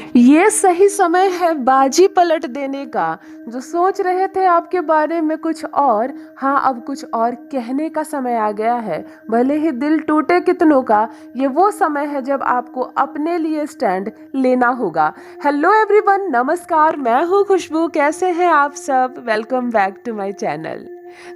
ये सही समय है बाजी पलट देने का। जो सोच रहे थे आपके बारे में कुछ और, हाँ अब कुछ और कहने का समय आ गया है। भले ही दिल टूटे कितनों का, ये वो समय है जब आपको अपने लिए स्टैंड लेना होगा। हेलो एवरीवन, नमस्कार, मैं हूँ खुशबू। कैसे हैं आप सब? Welcome back to my channel.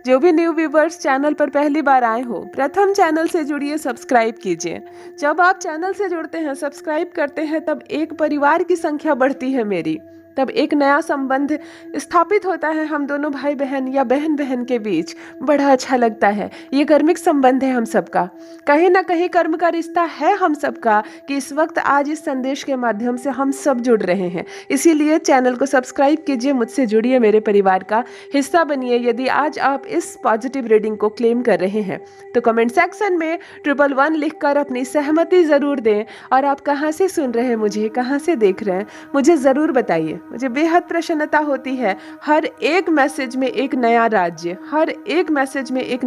जो भी न्यू व्यूवर्स चैनल पर पहली बार आए हो, प्रथम चैनल से जुड़िए, सब्सक्राइब कीजिए। जब आप चैनल से जुड़ते हैं, सब्सक्राइब करते हैं, तब एक परिवार की संख्या बढ़ती है मेरी, तब एक नया संबंध स्थापित होता है हम दोनों भाई बहन या बहन बहन के बीच। बड़ा अच्छा लगता है। ये कर्मिक संबंध है हम सबका, कहीं ना कहीं कर्म का रिश्ता है हम सबका कि इस वक्त आज इस संदेश के माध्यम से हम सब जुड़ रहे हैं। इसीलिए चैनल को सब्सक्राइब कीजिए, मुझसे जुड़िए, मेरे परिवार का हिस्सा बनिए। यदि आज आप इस पॉजिटिव रीडिंग को क्लेम कर रहे हैं तो कमेंट सेक्शन में 111 लिखकर अपनी सहमति ज़रूर दें। और आप कहाँ से सुन रहे हैं मुझे, कहाँ से देख रहे हैं, मुझे ज़रूर बताइए। मुझे बेहद प्रसन्नता होती है। हर एक मैसेज में एक नया राज्य, हर एक मैसेज में एक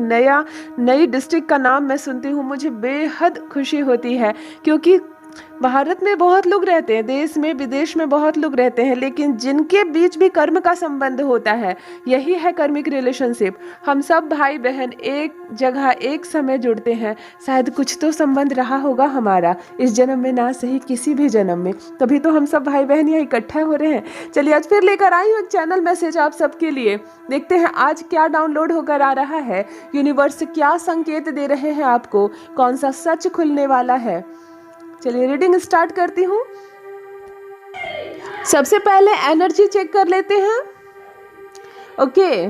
नई डिस्ट्रिक्ट का नाम मैं सुनती हूँ। मुझे बेहद खुशी होती है, क्योंकि भारत में बहुत लोग रहते हैं, देश में विदेश में बहुत लोग रहते हैं, लेकिन जिनके बीच भी कर्म का संबंध होता है, यही है कर्मिक रिलेशनशिप। हम सब भाई बहन एक जगह एक समय जुड़ते हैं। शायद कुछ तो संबंध रहा होगा हमारा इस जन्म में, ना सही किसी भी जन्म में, तभी तो हम सब भाई बहन यहाँ इकट्ठा हो रहे हैं। चलिए आज फिर लेकर आई हूँ एक चैनल मैसेज आप सबके लिए। देखते हैं आज क्या डाउनलोड होकर आ रहा है, यूनिवर्स क्या संकेत दे रहे हैं आपको, कौन सा सच खुलने वाला है। चलिए रीडिंग स्टार्ट करती हूँ। सबसे पहले एनर्जी चेक कर लेते हैं। Okay,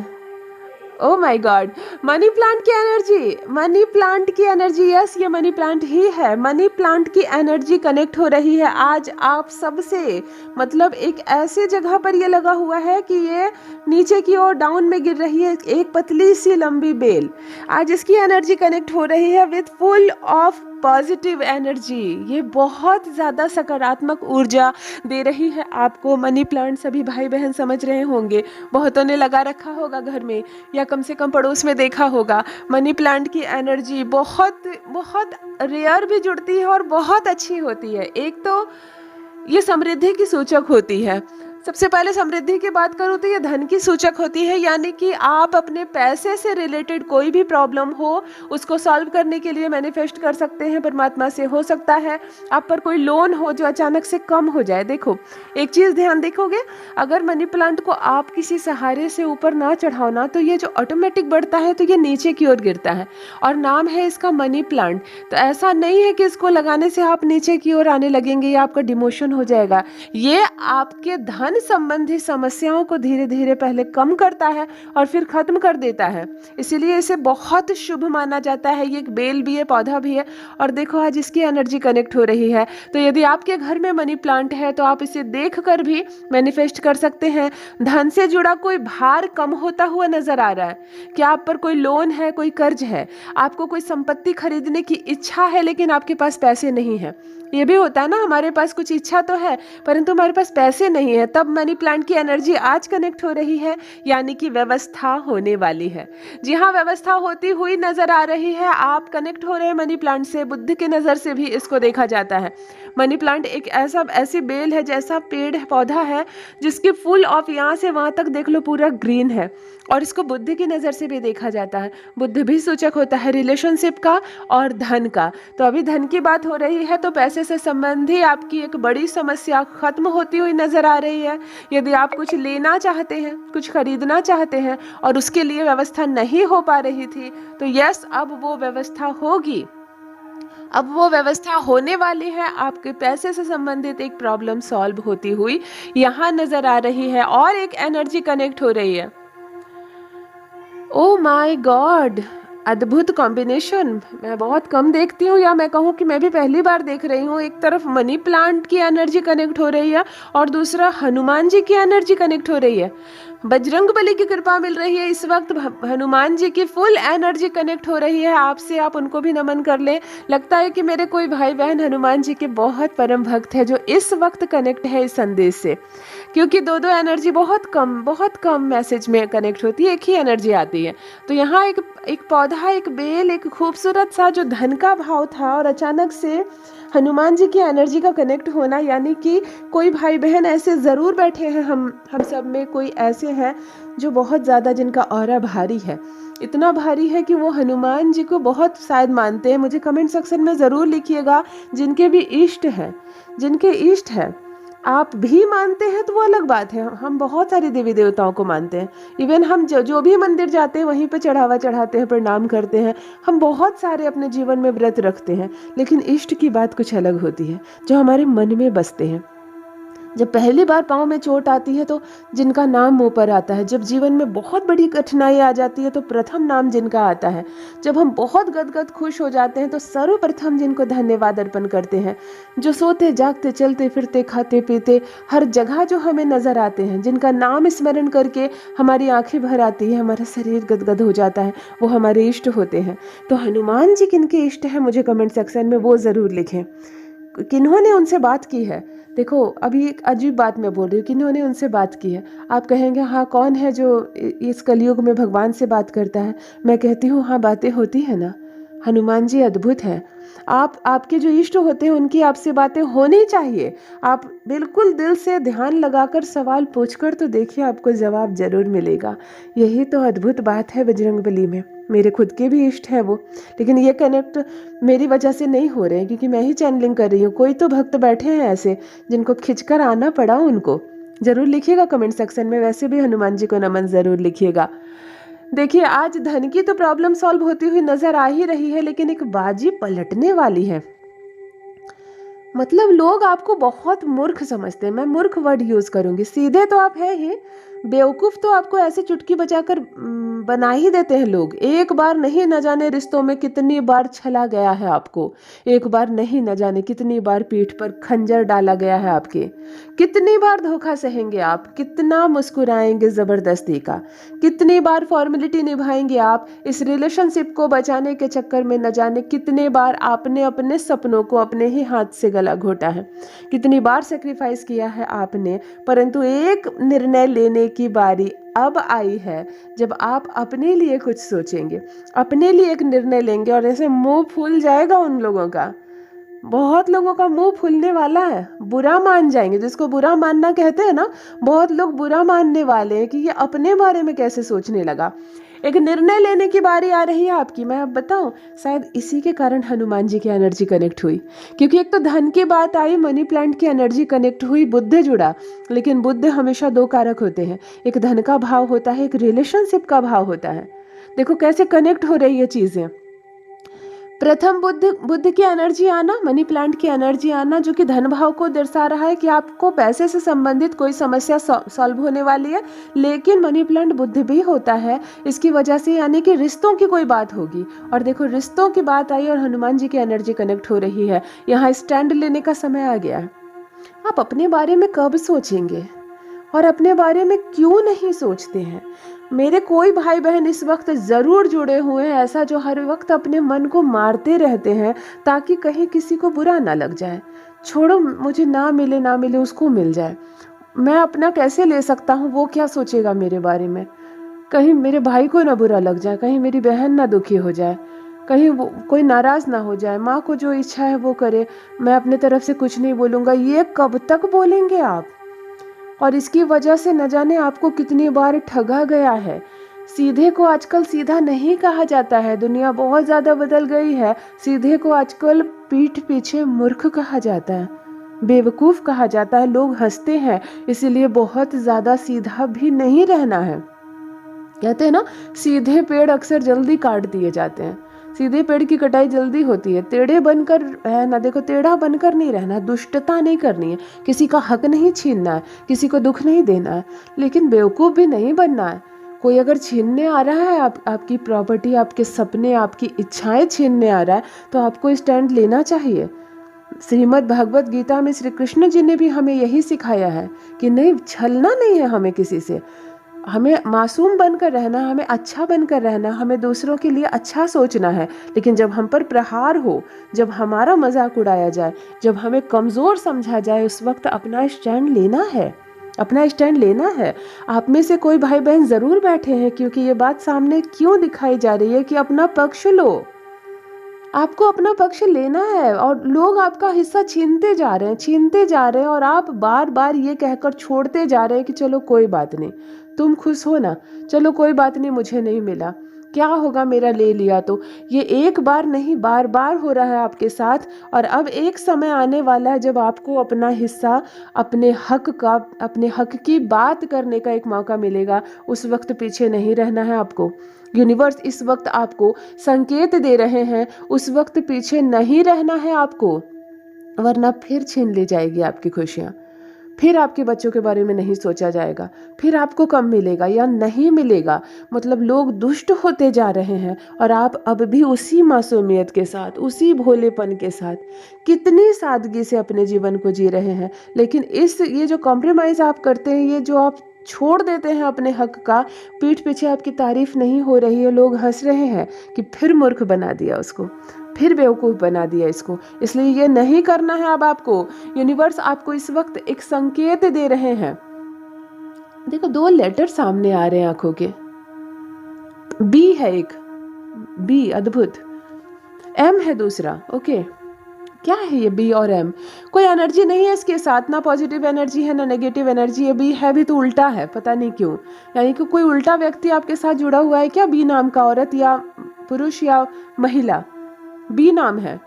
oh my God, money plant की एनर्जी, मनी प्लांट की एनर्जी, यस ये मनी प्लांट ही है। मनी प्लांट की एनर्जी कनेक्ट हो रही है आज आप सबसे। मतलब एक ऐसे जगह पर ये लगा हुआ है कि ये नीचे की ओर डाउन में गिर रही है, एक पतली सी लंबी बेल। आज इसकी एनर्जी कनेक्ट हो रही है with full of positive energy. ये बहुत ज़्यादा सकारात्मक ऊर्जा दे रही है आपको। मनी प्लांट सभी भाई बहन समझ रहे होंगे, बहुतों ने लगा रखा होगा घर में या कम से कम पड़ोस में देखा होगा। मनी प्लांट की एनर्जी बहुत बहुत रेयर भी जुड़ती है और बहुत अच्छी होती है। एक तो ये समृद्धि की सूचक होती है। सबसे पहले समृद्धि की बात करूँ तो ये धन की सूचक होती है, यानी कि आप अपने पैसे से रिलेटेड कोई भी प्रॉब्लम हो उसको सॉल्व करने के लिए मैनिफेस्ट कर सकते हैं परमात्मा से। हो सकता है आप पर कोई लोन हो जो अचानक से कम हो जाए। देखो एक चीज़ ध्यान देखोगे, अगर मनी प्लांट को आप किसी सहारे से ऊपर ना चढ़ाओ ना, तो ये जो ऑटोमेटिक बढ़ता है तो ये नीचे की ओर गिरता है, और नाम है इसका मनी प्लांट। तो ऐसा नहीं है कि इसको लगाने से आप नीचे की ओर आने लगेंगे या आपका डिमोशन हो जाएगा। ये आपके धन संबंधी समस्याओं को धीरे धीरे पहले कम करता है और फिर खत्म कर देता है। इसीलिए इसे बहुत शुभ माना जाता है। ये एक बेल भी है, पौधा भी है, और देखो आज इसकी एनर्जी कनेक्ट हो रही है। तो यदि आपके घर में मनी प्लांट है तो आप इसे देखकर भी मैनिफेस्ट कर सकते हैं। धन से जुड़ा कोई भार कम होता हुआ नजर आ रहा है। क्या आप पर कोई लोन है, कोई कर्ज है, आपको कोई संपत्ति खरीदने की इच्छा है लेकिन आपके पास पैसे नहीं है। ये भी होता है ना, हमारे पास कुछ इच्छा तो है परंतु हमारे पास पैसे नहीं है, तब मनी प्लांट की एनर्जी आज कनेक्ट हो रही है, यानी कि व्यवस्था होने वाली है। जी हाँ, व्यवस्था होती हुई नजर आ रही है। आप कनेक्ट हो रहे हैं मनी प्लांट से। बुद्ध की नज़र से भी इसको देखा जाता है। मनी प्लांट एक ऐसी बेल है, जैसा पेड़ है, पौधा है, जिसकी फुल ऑफ यहाँ से वहाँ तक देख लो पूरा ग्रीन है, और इसको बुद्ध की नज़र से भी देखा जाता है। बुद्ध भी सूचक होता है रिलेशनशिप का और धन का। तो अभी धन की बात हो रही है, तो पैसे से संबंधी आपकी एक बड़ी समस्या खत्म होती हुई नजर आ रही है। यदि आप कुछ लेना चाहते हैं, कुछ खरीदना चाहते हैं और उसके लिए व्यवस्था नहीं हो पा रही थी, तो यस अब वो व्यवस्था होगी। अब वो व्यवस्था होने वाली है। आपके पैसे से संबंधित एक प्रॉब्लम सॉल्व होती हुई यहाँ नजर आ रही है, और एक एनर्जी कनेक्ट हो रही है। ओ माय गॉड, अद्भुत कॉम्बिनेशन। मैं बहुत कम देखती हूँ, या मैं कहूँ कि मैं भी पहली बार देख रही हूँ। एक तरफ मनी प्लांट की एनर्जी कनेक्ट हो रही है और दूसरा हनुमान जी की एनर्जी कनेक्ट हो रही है। बजरंग बली की कृपा मिल रही है इस वक्त। हनुमान जी की फुल एनर्जी कनेक्ट हो रही है आपसे। आप उनको भी नमन कर लें। लगता है कि मेरे कोई भाई बहन हनुमान जी के बहुत परम भक्त है जो इस वक्त कनेक्ट है इस संदेश से, क्योंकि दो एनर्जी बहुत कम मैसेज में कनेक्ट होती है, एक ही एनर्जी आती है। तो यहाँ एक पौधा, एक बेल, एक खूबसूरत सा जो धन का भाव था, और अचानक से हनुमान जी की एनर्जी का कनेक्ट होना यानी कि कोई भाई बहन ऐसे ज़रूर बैठे हैं, हम सब में कोई ऐसे हैं जो बहुत ज़्यादा, जिनका ऑरा भारी है, इतना भारी है कि वो हनुमान जी को बहुत शायद मानते हैं। मुझे कमेंट सेक्शन में ज़रूर लिखिएगा जिनके भी इष्ट हैं, जिनके इष्ट हैं। आप भी मानते हैं तो वो अलग बात है, हम बहुत सारे देवी देवताओं को मानते हैं। इवन हम जो भी मंदिर जाते हैं वहीं पे चढ़ावा चढ़ाते हैं, प्रणाम करते हैं। हम बहुत सारे अपने जीवन में व्रत रखते हैं, लेकिन इष्ट की बात कुछ अलग होती है, जो हमारे मन में बसते हैं। जब पहली बार पाँव में चोट आती है तो जिनका नाम मुंह पर आता है, जब जीवन में बहुत बड़ी कठिनाई आ जाती है तो प्रथम नाम जिनका आता है, जब हम बहुत गदगद खुश हो जाते हैं तो सर्वप्रथम जिनको धन्यवाद अर्पण करते हैं, जो सोते जागते चलते फिरते खाते पीते हर जगह जो हमें नजर आते हैं, जिनका नाम स्मरण करके हमारी आंखें भर आती है, हमारा शरीर गदगद हो जाता है, वो हमारे इष्ट होते हैं। तो हनुमान जी किनके इष्ट हैं मुझे कमेंट सेक्शन में वो ज़रूर लिखें। किन्होंने उनसे बात की है? देखो अभी एक अजीब बात मैं बोल रही हूँ, किन्होंने उनसे बात की है? आप कहेंगे हाँ कौन है जो इस कलयुग में भगवान से बात करता है? मैं कहती हूँ हाँ बातें होती है ना, हनुमान जी अद्भुत है। आपके जो इष्ट होते हैं उनकी आपसे बातें होनी चाहिए। आप बिल्कुल दिल से ध्यान लगाकर सवाल पूछकर तो देखिए, आपको जवाब जरूर मिलेगा। यही तो अद्भुत बात है बजरंगबली में। मेरे खुद के भी इष्ट है वो, लेकिन ये कनेक्ट मेरी वजह से नहीं हो रहे हैं क्योंकि मैं ही चैनलिंग कर रही हूँ। कोई तो भक्त बैठे हैं ऐसे जिनको खिंचकर आना पड़ा, उनको जरूर लिखिएगा कमेंट सेक्शन में। वैसे भी हनुमान जी को नमन जरूर लिखिएगा। देखिए आज धन की तो प्रॉब्लम सॉल्व होती हुई नजर आ ही रही है, लेकिन एक बाजी पलटने वाली है। मतलब लोग आपको बहुत मूर्ख समझते हैं, मैं मूर्ख वर्ड यूज करूंगी। सीधे तो आप है ही, बेवकूफ तो आपको ऐसे चुटकी बजाकर बना ही देते हैं लोग। एक बार नहीं, न जाने रिश्तों में कितनी बार छला गया है आपको, एक बार नहीं न जाने कितनी बार पीठ पर खंजर डाला गया है आपके, कितनी बार धोखा सहेंगे आप, कितना मुस्कुराएंगे जबरदस्ती का, कितनी बार फॉर्मेलिटी निभाएंगे आप इस रिलेशनशिप को बचाने के चक्कर में, न जाने कितने बार आपने अपने सपनों को अपने ही हाथ से गला घोटा है, कितनी बार सेक्रीफाइस किया है आपने। परंतु एक निर्णय लेने की बारी अब आई है जब आप अपने लिए कुछ सोचेंगे, अपने लिए एक निर्णय लेंगे, और ऐसे मुंह फूल जाएगा उन लोगों का। बहुत लोगों का मुंह फूलने वाला है, बुरा मान जाएंगे, जिसको बुरा मानना कहते हैं ना, बहुत लोग बुरा मानने वाले हैं कि ये अपने बारे में कैसे सोचने लगा। एक निर्णय लेने की बारी आ रही है आपकी। मैं अब बताऊं, शायद इसी के कारण हनुमान जी की एनर्जी कनेक्ट हुई, क्योंकि एक तो धन की बात आई, मनी प्लांट की एनर्जी कनेक्ट हुई, बुद्ध जुड़ा। लेकिन बुद्ध हमेशा दो कारक होते हैं, एक धन का भाव होता है, एक रिलेशनशिप का भाव होता है। देखो कैसे कनेक्ट हो रही है चीजें। प्रथम बुद्ध की एनर्जी आना, मनी प्लांट की एनर्जी आना, जो कि धन भाव को दर्शा रहा है कि आपको पैसे से संबंधित कोई समस्या सॉल्व होने वाली है। लेकिन मनी प्लांट बुद्ध भी होता है, इसकी वजह से यानी कि रिश्तों की कोई बात होगी। और देखो रिश्तों की बात आई और हनुमान जी की एनर्जी कनेक्ट हो रही है। यहाँ स्टैंड लेने का समय आ गया है। आप अपने बारे में कब सोचेंगे और अपने बारे में क्यों नहीं सोचते हैं? मेरे कोई भाई बहन इस वक्त ज़रूर जुड़े हुए हैं ऐसा, जो हर वक्त अपने मन को मारते रहते हैं ताकि कहीं किसी को बुरा ना लग जाए। छोड़ो, मुझे ना मिले उसको मिल जाए, मैं अपना कैसे ले सकता हूँ, वो क्या सोचेगा मेरे बारे में, कहीं मेरे भाई को ना बुरा लग जाए, कहीं मेरी बहन ना दुखी हो जाए, कहीं वो कोई नाराज़ ना हो जाए, माँ को जो इच्छा है वो करे, मैं अपने तरफ से कुछ नहीं बोलूँगा। ये कब तक बोलेंगे आप? और इसकी वजह से न जाने आपको कितनी बार ठगा गया है। सीधे को आजकल सीधा नहीं कहा जाता है, दुनिया बहुत ज़्यादा बदल गई है। सीधे को आजकल पीठ पीछे मूर्ख कहा जाता है, बेवकूफ़ कहा जाता है, लोग हंसते हैं। इसीलिए बहुत ज़्यादा सीधा भी नहीं रहना है। कहते हैं ना, सीधे पेड़ अक्सर जल्दी काट दिए जाते हैं, सीधे पेड़ की कटाई जल्दी होती है। टेढ़े बनकर रहना, देखो टेढ़ा बनकर नहीं रहना, दुष्टता नहीं करनी है, किसी का हक नहीं छीनना है, किसी को दुख नहीं देना है, लेकिन बेवकूफ़ भी नहीं बनना है। कोई अगर छीनने आ रहा है आपकी प्रॉपर्टी, आपके सपने, आपकी इच्छाएं छीनने आ रहा है, तो आपको स्टैंड लेना चाहिए। श्रीमद् भागवत गीता में श्री कृष्ण जी ने भी हमें यही सिखाया है कि नहीं, छलना नहीं है हमें किसी से, हमें मासूम बनकर रहना, हमें अच्छा बनकर रहना, हमें दूसरों के लिए अच्छा सोचना है। लेकिन जब हम पर प्रहार हो, जब हमारा मजाक उड़ाया जाए, जब हमें कमज़ोर समझा जाए, उस वक्त अपना स्टैंड लेना है, अपना स्टैंड लेना है। आप में से कोई भाई बहन ज़रूर बैठे हैं, क्योंकि ये बात सामने क्यों दिखाई जा रही है कि अपना पक्ष लो, आपको अपना पक्ष लेना है और लोग आपका हिस्सा छीनते जा रहे हैं, छीनते जा रहे हैं, और आप बार बार ये कहकर छोड़ते जा रहे हैं कि चलो कोई बात नहीं, तुम खुश हो ना, चलो कोई बात नहीं, मुझे नहीं मिला, क्या होगा मेरा ले लिया तो। ये एक बार नहीं बार बार हो रहा है आपके साथ। और अब एक समय आने वाला है जब आपको अपना हिस्सा, अपने हक की बात करने का एक मौका मिलेगा। उस वक्त पीछे नहीं रहना है आपको। यूनिवर्स इस वक्त आपको संकेत दे रहे हैं, उस वक्त पीछे नहीं रहना है आपको, वरना फिर छीन ली जाएगी आपकी खुशियाँ। फिर आपके बच्चों के बारे में नहीं सोचा जाएगा, फिर आपको कम मिलेगा या नहीं मिलेगा। मतलब लोग दुष्ट होते जा रहे हैं और आप अब भी उसी मासूमियत के साथ, उसी भोलेपन के साथ कितनी सादगी से अपने जीवन को जी रहे हैं। लेकिन ये जो कॉम्प्रोमाइज़ आप करते हैं, ये जो आप छोड़ देते हैं अपने हक का, पीठ पीछे आपकी तारीफ नहीं हो रही है, लोग हंस रहे हैं कि फिर मूर्ख बना दिया उसको, फिर बेवकूफ़ बना दिया इसको। इसलिए ये नहीं करना है अब आपको। यूनिवर्स आपको इस वक्त एक संकेत दे रहे हैं। देखो 2 लेटर सामने आ रहे हैं आंखों के। बी है एक, बी अद्भुत, एम है दूसरा। ओके, क्या है ये बी और एम? कोई एनर्जी नहीं है इसके साथ, ना पॉजिटिव एनर्जी है ना नेगेटिव एनर्जी है। बी है भी तो उल्टा है, पता नहीं क्यों। यानी कि कोई उल्टा व्यक्ति आपके साथ जुड़ा हुआ है क्या? बी नाम का औरत या पुरुष या महिला, बी नाम है।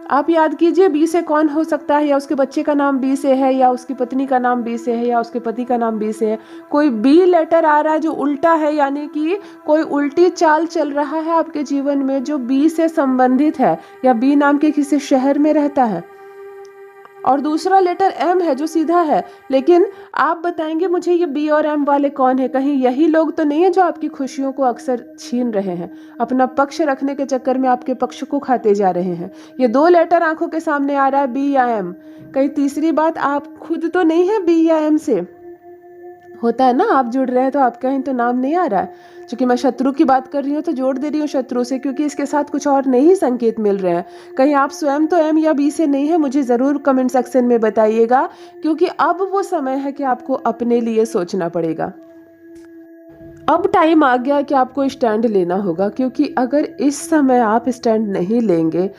आप याद कीजिए बी से कौन हो सकता है, या उसके बच्चे का नाम बी से है, या उसकी पत्नी का नाम बी से है, या उसके पति का नाम बी से है। कोई बी लेटर आ रहा है जो उल्टा है, यानी कि कोई उल्टी चाल चल रहा है आपके जीवन में जो बी से संबंधित है, या बी नाम के किसी शहर में रहता है। और दूसरा लेटर एम है जो सीधा है। लेकिन आप बताएंगे मुझे ये बी और एम वाले कौन है? कहीं यही लोग तो नहीं है जो आपकी खुशियों को अक्सर छीन रहे हैं, अपना पक्ष रखने के चक्कर में आपके पक्ष को खाते जा रहे हैं। ये 2 लेटर आंखों के सामने आ रहा है, बी या एम। कहीं तीसरी बात, आप खुद तो नहीं है बी या एम से, होता है ना, आप जुड़ रहे हैं तो आपका ही तो नाम नहीं आ रहा है। क्योंकि मैं शत्रु की बात कर रही हूँ तो जोड़ दे रही हूँ शत्रु से, क्योंकि इसके साथ कुछ और नहीं संकेत मिल रहे हैं। कहीं आप स्वयं तो एम या बी से नहीं है, मुझे ज़रूर कमेंट सेक्शन में बताइएगा, क्योंकि अब वो समय है कि आपको अपने लिए सोचना पड़ेगा। अब टाइम आ गया कि आपको स्टैंड लेना होगा, क्योंकि अगर इस समय आप स्टैंड नहीं लेंगे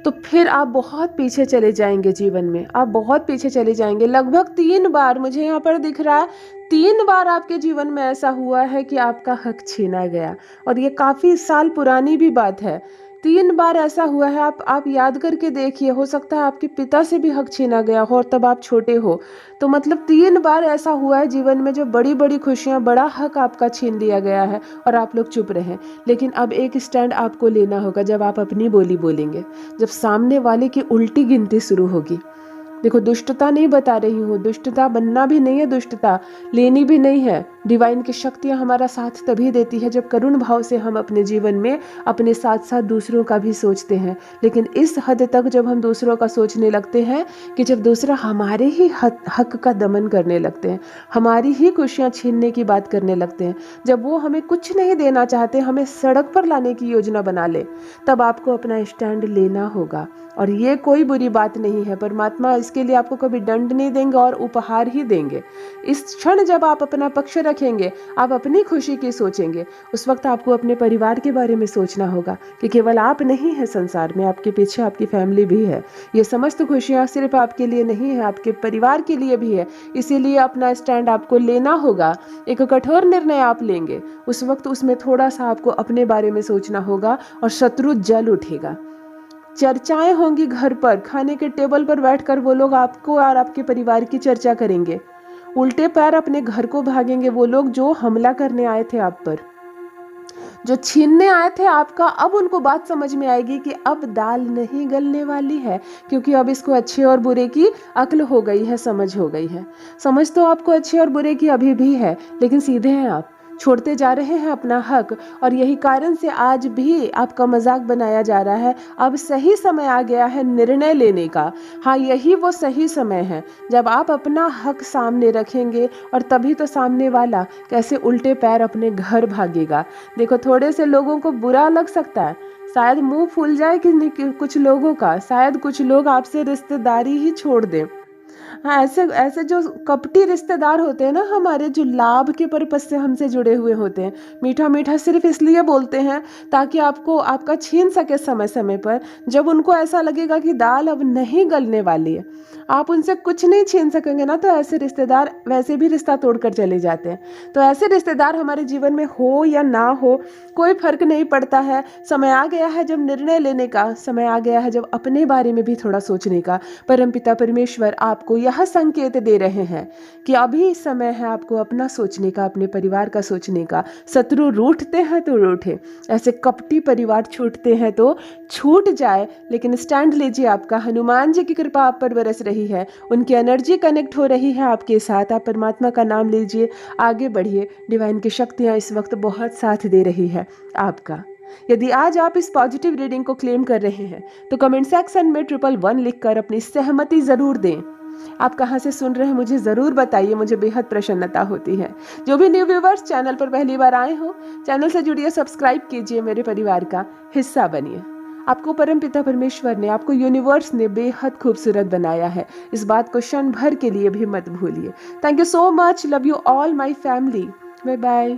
तो फिर आप बहुत पीछे चले जाएंगे जीवन में, आप बहुत पीछे चले जाएंगे। लगभग 3 बार मुझे यहाँ पर दिख रहा है, 3 बार आपके जीवन में ऐसा हुआ है कि आपका हक छीना गया। और ये काफ़ी साल पुरानी भी बात है। 3 बार ऐसा हुआ है। आप याद करके देखिए, हो सकता है आपके पिता से भी हक छीना गया हो और तब आप छोटे हो। तो मतलब 3 बार ऐसा हुआ है जीवन में जो बड़ी बड़ी खुशियाँ, बड़ा हक आपका छीन लिया गया है और आप लोग चुप रहे। लेकिन अब एक स्टैंड आपको लेना होगा जब आप अपनी बोली बोलेंगे, जब सामने वाले की उल्टी गिनती शुरू होगी। देखो, दुष्टता नहीं बता रही हूँ, दुष्टता बनना भी नहीं है, दुष्टता लेनी भी नहीं है। डिवाइन की शक्तियाँ हमारा साथ तभी देती है जब करुण भाव से हम अपने जीवन में अपने साथ साथ दूसरों का भी सोचते हैं। लेकिन इस हद तक जब हम दूसरों का सोचने लगते हैं कि जब दूसरा हमारे ही हक का दमन करने लगते हैं, हमारी ही खुशियाँ छीनने की बात करने लगते हैं, जब वो हमें कुछ नहीं देना चाहते, हमें सड़क पर लाने की योजना बना ले, तब आपको अपना स्टैंड लेना होगा। और ये कोई बुरी बात नहीं है, परमात्मा इसके लिए आपको कभी दंड नहीं देंगे और उपहार ही देंगे। इस क्षण जब आप अपना पक्ष रखेंगे, आप अपनी खुशी की सोचेंगे, उस वक्त आपको अपने परिवार के बारे में सोचना होगा कि केवल आप नहीं हैं संसार में, आपके पीछे आपकी फैमिली भी है। ये समस्त खुशियाँ सिर्फ आपके लिए नहीं है, आपके परिवार के लिए भी है। इसीलिए अपना स्टैंड आपको लेना होगा। एक कठोर निर्णय आप लेंगे, उस वक्त उसमें थोड़ा सा आपको अपने बारे में सोचना होगा और शत्रु जल उठेगा। चर्चाएं होंगी घर पर, खाने के टेबल पर बैठकर वो लोग आपको और आपके परिवार की चर्चा करेंगे। उल्टे पैर अपने घर को भागेंगे वो लोग जो हमला करने आए थे आप पर, जो छीनने आए थे आपका। अब उनको बात समझ में आएगी कि अब दाल नहीं गलने वाली है, क्योंकि अब इसको अच्छे और बुरे की अक्ल हो गई है, समझ हो गई है। समझ तो आपको अच्छे और बुरे की अभी भी है, लेकिन सीधे हैं आप, छोड़ते जा रहे हैं अपना हक। और यही कारण से आज भी आपका मजाक बनाया जा रहा है। अब सही समय आ गया है निर्णय लेने का। हाँ, यही वो सही समय है जब आप अपना हक सामने रखेंगे, और तभी तो सामने वाला कैसे उल्टे पैर अपने घर भागेगा। देखो, थोड़े से लोगों को बुरा लग सकता है, शायद मुंह फूल जाए कि कुछ लोगों का, शायद कुछ लोग आपसे रिश्तेदारी ही छोड़ दें, हाँ, ऐसे ऐसे जो कपटी रिश्तेदार होते हैं ना हमारे, जो लाभ के पर्पज से हमसे जुड़े हुए होते हैं, मीठा मीठा सिर्फ इसलिए बोलते हैं ताकि आपको आपका छीन सके समय समय पर, जब उनको ऐसा लगेगा कि दाल अब नहीं गलने वाली है, आप उनसे कुछ नहीं छीन सकेंगे ना, तो ऐसे रिश्तेदार वैसे भी रिश्ता तोड़कर चले जाते हैं। तो ऐसे रिश्तेदार हमारे जीवन में हो या ना हो, कोई फर्क नहीं पड़ता है। समय आ गया है जब निर्णय लेने का, समय आ गया है जब अपने बारे में भी थोड़ा सोचने का। परमपिता परमेश्वर आपको यह संकेत दे रहे हैं कि अभी समय है आपको अपना सोचने का, अपने परिवार का सोचने का। शत्रु रूठते हैं तो रूठे, ऐसे कपटी परिवार छूटते हैं तो छूट जाए, लेकिन स्टैंड लीजिए। आपका हनुमान जी की कृपा आप पर बरस रही है, उनकी एनर्जी कनेक्ट हो रही है आपके साथ। आप परमात्मा का नाम लीजिए, आगे बढ़िए। डिवाइन की शक्तियाँ इस वक्त बहुत साथ दे रही है आपका। यदि आज आप इस पॉजिटिव रीडिंग को क्लेम कर रहे हैं तो कमेंट सेक्शन में 111 लिखकर अपनी सहमति जरूर दें। आप कहाँ से सुन रहे हैं मुझे ज़रूर बताइए, मुझे बेहद प्रसन्नता होती है। जो भी न्यू व्यूवर्स चैनल पर पहली बार आए हो, चैनल से जुड़िए, सब्सक्राइब कीजिए, मेरे परिवार का हिस्सा बनिए। आपको परमपिता परमेश्वर ने, आपको यूनिवर्स ने बेहद खूबसूरत बनाया है, इस बात को क्षण भर के लिए भी मत भूलिए। Thank you so much, love you all my family, bye bye.